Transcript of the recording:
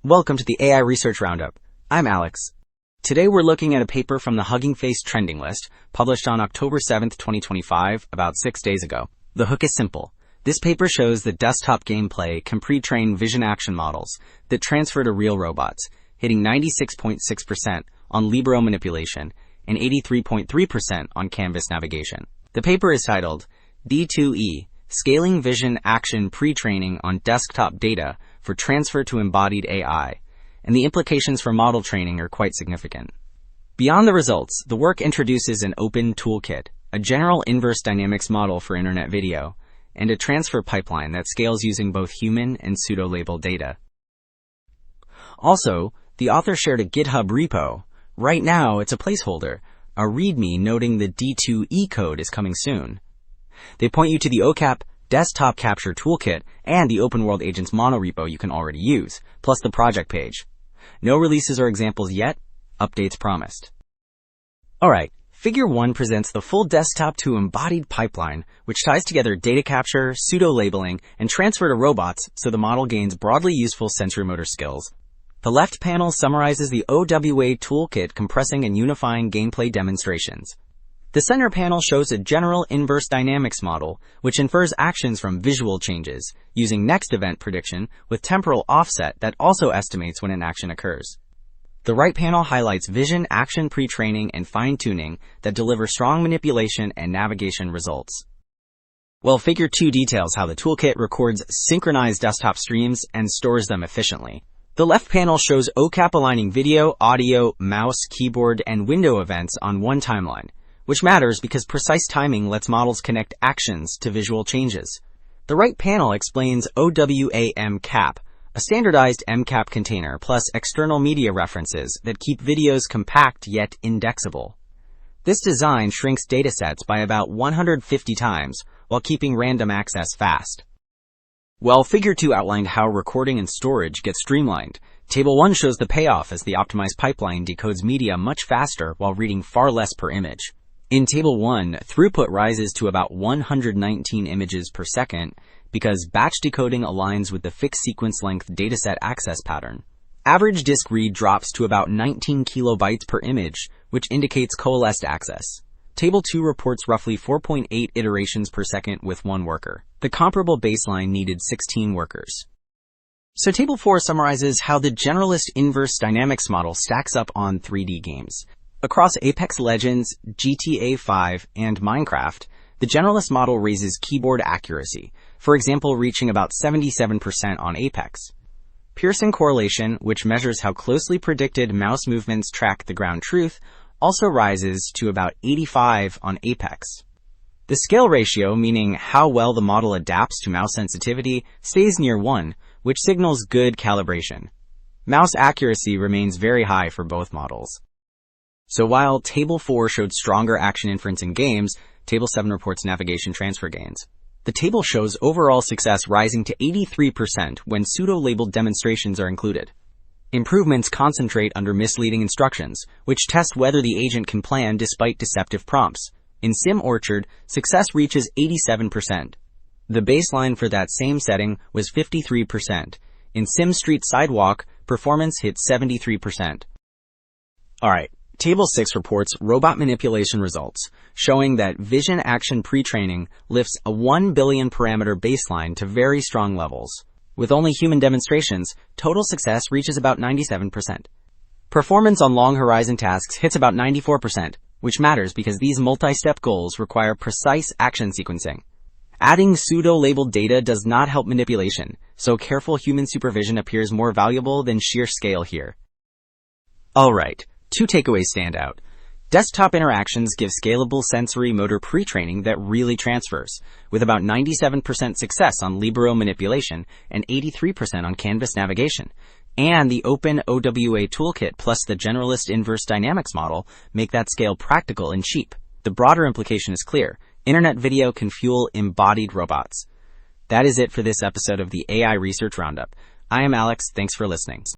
Welcome to the AI Research Roundup. I'm Alex. Today we're looking at a paper from the Hugging Face trending list, published on October 7th, 2025, about 6 days ago. The hook is simple. This paper shows that desktop gameplay can pre-train VisionAction models that transfer to real robots, hitting 96.6% on Libero manipulation and 83.3% on canvas navigation. The paper is titled D2E, Scaling VisionAction Pre-Training on Desktop Data for Transfer to Embodied AI, and the implications for model training are quite significant. Beyond the results, the work introduces an open toolkit, a general InverseDynamics model for internet video, and a transfer pipeline that scales using both human and pseudo-labeled data. Also, the author shared a GitHub repo. Right now, it's a placeholder, a README noting the D2E code is coming soon. They point you to the OCAP Desktop Capture Toolkit and the OpenWorld Agents monorepo you can already use, plus the project page. No releases or examples yet, updates promised. Alright, Figure 1 presents the full desktop to embodied pipeline, which ties together data capture, pseudo-labeling, and transfer to robots so the model gains broadly useful sensory motor skills. The left panel summarizes the OWA toolkit compressing and unifying gameplay demonstrations. The center panel shows a general InverseDynamics model, which infers actions from visual changes, using next event prediction with temporal offset that also estimates when an action occurs. The right panel highlights VisionAction pre-training and fine-tuning that deliver strong manipulation and navigation results. While Figure 2 details how the toolkit records synchronized desktop streams and stores them efficiently. The left panel shows OCAP aligning video, audio, mouse, keyboard, and window events on one timeline, which matters because precise timing lets models connect actions to visual changes. The right panel explains OWA MCAP, a standardized MCAP container plus external media references that keep videos compact yet indexable. This design shrinks datasets by about 150 times while keeping random access fast. While Figure 2 outlined how recording and storage get streamlined, Table 1 shows the payoff as the optimized pipeline decodes media much faster while reading far less per image. In Table 1, throughput rises to about 119 images per second because batch decoding aligns with the fixed sequence length dataset access pattern. Average disk read drops to about 19 kilobytes per image, which indicates coalesced access. Table 2 reports roughly 4.8 iterations per second with one worker. The comparable baseline needed 16 workers. So Table 4 summarizes how the generalist InverseDynamics model stacks up on 3D games. Across Apex Legends, GTA 5, and Minecraft, the generalist model raises keyboard accuracy, for example reaching about 77% on Apex. Pearson correlation, which measures how closely predicted mouse movements track the ground truth, also rises to about 85 on Apex. The scale ratio, meaning how well the model adapts to mouse sensitivity, stays near 1, which signals good calibration. Mouse accuracy remains very high for both models. So while Table 4 showed stronger action inference in games, Table 7 reports navigation transfer gains. The table shows overall success rising to 83% when pseudo-labeled demonstrations are included. Improvements concentrate under misleading instructions, which test whether the agent can plan despite deceptive prompts. In Sim Orchard, success reaches 87%. The baseline for that same setting was 53%. In Sim Street Sidewalk, performance hit 73%. Alright. Table 6 reports robot manipulation results, showing that VisionAction pre-training lifts a 1 billion parameter baseline to very strong levels. With only human demonstrations, total success reaches about 97%. Performance on long horizon tasks hits about 94%, which matters because these multi-step goals require precise action sequencing. Adding pseudo-labeled data does not help manipulation, so careful human supervision appears more valuable than sheer scale here. Alright. 2 takeaways stand out. Desktop interactions give scalable sensory motor pre-training that really transfers, with about 97% success on Libero manipulation and 83% on canvas navigation. And the open OWA toolkit plus the generalist InverseDynamics model make that scale practical and cheap. The broader implication is clear. Internet video can fuel embodied robots. That is it for this episode of the AI Research Roundup. I am Alex. Thanks for listening.